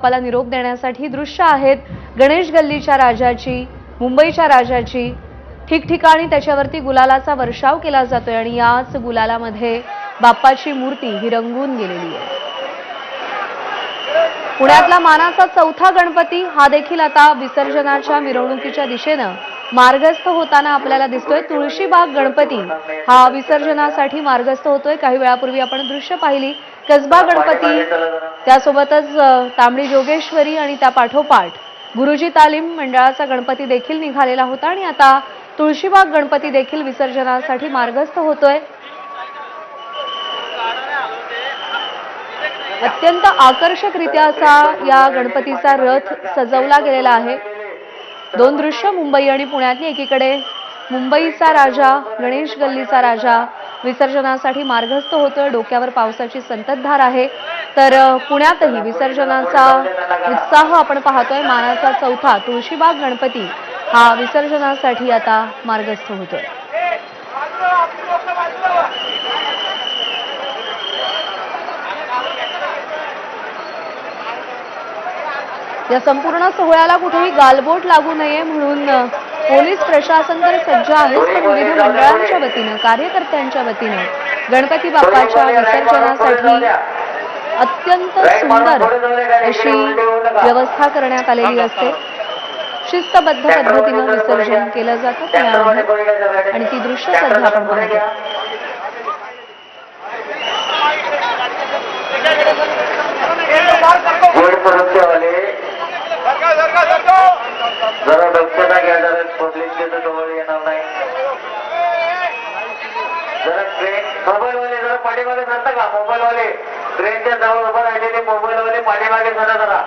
बाप्पाला निरोप देण्यासाठी दृश्य आहेत गणेश गल्लीच्या राजाची, मुंबईच्या राजाची। ठिकठिकाणी त्याच्यावरती गुलालाचा वर्षाव केला जातोय आणि याच गुलालामध्ये बाप्पाची मूर्ती ही रंगून गेलेली आहे। पुण्यातला मानाचा चौथा गणपती हा देखील आता विसर्जनाच्या मिरवणुकीच्या दिशेने मार्गस्थ होताना आपल्याला दिसतोय। तुळशीबाग गणपती हा विसर्जनासाठी मार्गस्थ होतोय। काही वेळापूर्वी आपण दृश्य पाहिली कसबा गणपती, त्यासोबतच तांबडी जोगेश्वरी आणि त्या पाठोपाठ गुरुजी तालीम मंडळाचा गणपती देखील निघालेला होता आणि आता तुळशीबाग गणपती देखील विसर्जनासाठी मार्गस्थ होतोय। अत्यंत आकर्षकरित्या असा या गणपतीचा रथ सजवला गेलेला आहे। दोन दृश्य मुंबई आणि पुण्यातली, एकीकडे मुंबईचा राजा गणेश गल्लीचा राजा विसर्जनासाठी मार्गस्थ होतोय। डोक्यावर पावसाची संततधार आहे, तर पुण्यातही विसर्जनाचा उत्साह आपण पाहतोय। मानाचा चौथा तुळशीबाग गणपती हा विसर्जनासाठी आता मार्गस्थ होतोय। या संपूर्ण सोहळ्याला कुठेही गालबोट लागू नये म्हणून पोलीस प्रशासन तर सज्ज आहे, तर विविध मंडळांच्या वतीने, कार्यकर्त्यांच्या वतीने गणपती बाप्पाच्या विसर्जनासाठी अत्यंत सुंदर अशी व्यवस्था करण्यात आलेली असते। शिस्तबद्ध पद्धतीने विसर्जन केलं जातं पुण्यामध्ये आणि ती दृश्य सध्या आपण पाहतो। जरा दक्षता घ्या, जरा पब्लिकच्या जवळ येणार नाही। जरा ट्रेन मोबाईलवाले जरा पाठीमागे जाता का? मोबाईलवाले ट्रेनच्या जवळ उभं राहिलेले मोबाईलवाले पाठीमागे जाता जरा।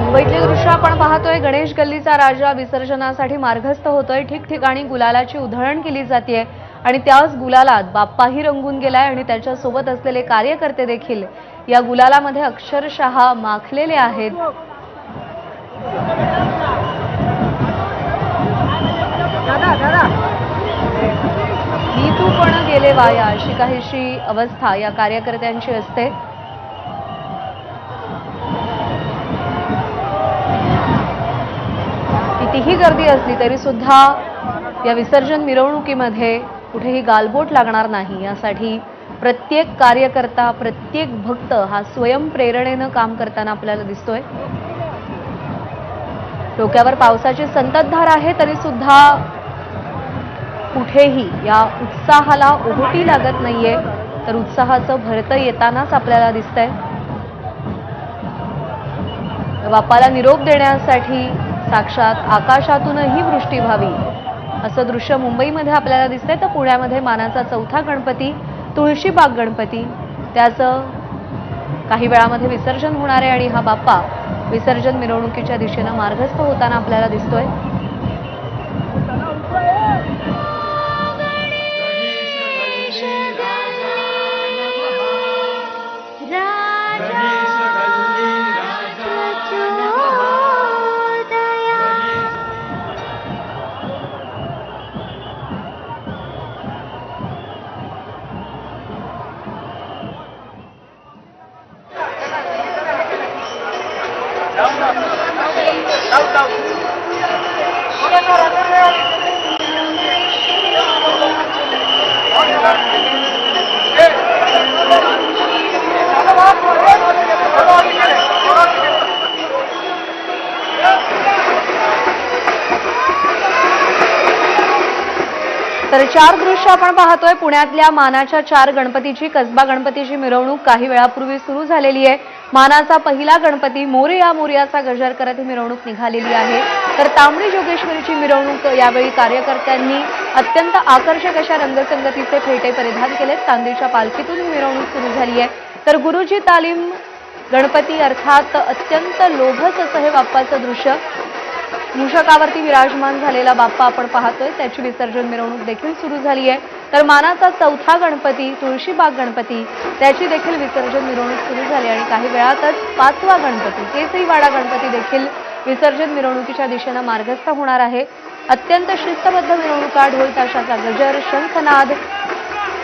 मुंबईतले दृश्य आपण पाहतोय। गणेश गल्लीचा राजा विसर्जनासाठी मार्गस्थ होतोय। ठिकठिकाणी गुलालाची उधळण केली जाते आणि त्याच गुलालात बाप्पाही रंगून गेलाय आणि त्याच्या सोबत असलेले कार्यकर्ते देखील या गुलालामध्ये अक्षरशः माखलेले आहेत। मी तू पण गेले वाया अशी काहीशी अवस्था या कार्यकर्त्यांची असते। कितीही गर्दी असली तरी सुद्धा या विसर्जन मिरवणुकीमध्ये कुठेही गालबोट लागणार नाही यासाठी प्रत्येक कार्यकर्ता, प्रत्येक भक्त हा स्वयंप्रेरणेने काम करताना आपल्याला दिसतोय। डोक्यावर पावसाची संततधार आहे तरी सुद्धा कुठेही या उत्साहाला ओहोटी लागत नाहीये, तर उत्साहाचं भरतं येतानाच आपल्याला दिसतंय। बाप्पाला निरोप देण्यासाठी साक्षात आकाशातूनही वृष्टी व्हावी असं दृश्य मुंबईमध्ये आपल्याला दिसतंय, तर पुण्यामध्ये मानाचा चौथा गणपती तुळशीबाग गणपती त्याचं काही वेळामध्ये विसर्जन होणार आहे आणि हा बाप्पा विसर्जन मिरवणुकीच्या दिशेने मार्गस्थ होताना आपल्याला दिसतोय। राजा तर चार दृश्य आपण पाहतोय. पुण्यातल्या मानाच्या 4 गणपतीची कसबा गणपतीची मिरवणूक काही वेळापूर्वी सुरू झालेली आहे. मानाचा पहिला गणपती मोरया मोरयाचा गजर करत ही मिरवणूक निघालेली आहे. तर तांबडी जोगेश्वरीची मिरवणूक यावेळी कार्यकर्त्यांनी अत्यंत आकर्षक अशा रंगसंगतीचे फेटे परिधान केलेत. चांदीच्या पालखीतून ही मिरवणूक सुरू झाली आहे. तर गुरुजी तालीम गणपती अर्थात अत्यंत लोभस असं हे बाप्पाचं दृश्य. मूषकावरती विराजमान झालेला बाप्पा आपण पाहतोय. त्याची विसर्जन मिरवणूक देखील सुरू झाली आहे. तर मानाचा चौथा गणपती तुळशीबाग गणपती त्याची देखील विसर्जन मिरवणूक सुरू झाली आणि काही वेळातच 5वा गणपती केसरीवाडा गणपती देखील विसर्जन मिरवणुकीच्या दिशेनं मार्गस्थ होणार आहे. अत्यंत शिस्तबद्ध मिरवणुका, ढोल ताशाचा गजर, शंखनाद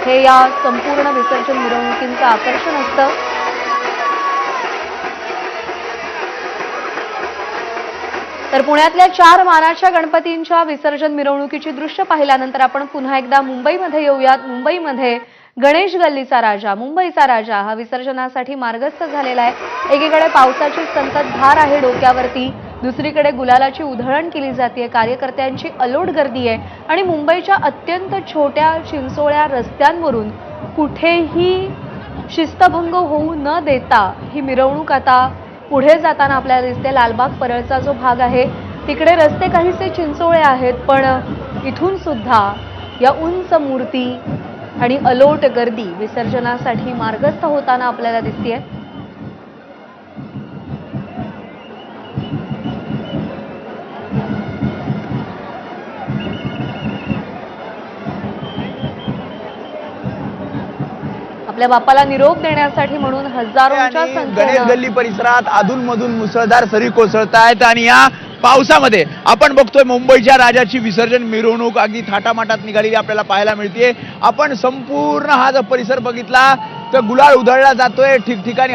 हे या संपूर्ण विसर्जन मिरवणुकींचं आकर्षण असतं. तर पुण्यातल्या 4 मानाच्या गणपतींच्या विसर्जन मिरवणुकीची दृश्य पाहिल्यानंतर आपण पुन्हा एकदा मुंबईमध्ये येऊयात. मुंबईमध्ये गणेश गल्लीचा राजा, मुंबईचा राजा हा विसर्जनासाठी मार्गस्थ झालेला आहे. एकीकडे पावसाची संततधार आहे डोक्यावरती, दुसरीकडे गुलालाची उधळण केली जाते. कार्यकर्त्यांची अलोट गर्दी आहे आणि मुंबईच्या अत्यंत छोट्या चिंचोळ्या रस्त्यांवरून कुठेही शिस्तभंग होऊ न देता ही मिरवणूक आता पुढे जाताना आपल्याला दिसते. लालबाग परळचा जो भाग आहे तिकडे रस्ते काहीसे चिंचोळे आहेत, पण इथून सुद्धा या उंच मूर्ती आणि अलोट गर्दी विसर्जनासाठी मार्गस्थ होताना आपल्याला दिसतेय. आपल्या बाप्पाला निरोप देण्यासाठी म्हणून हजारोंच्या गणेश संख्येनं गल्ली परिसरात अधूनमधून मुसळधार सरी कोसळतायत आणि या पावसामध्ये आपण बघतोय मुंबईच्या राजाची विसर्जन मिरवणूक अगदी थाटामाटात निघालेली आपल्याला पाहायला मिळते. आपण संपूर्ण हा जर परिसर बघितला तर गुलाल उधळला जातोय. ठिकठिकाणी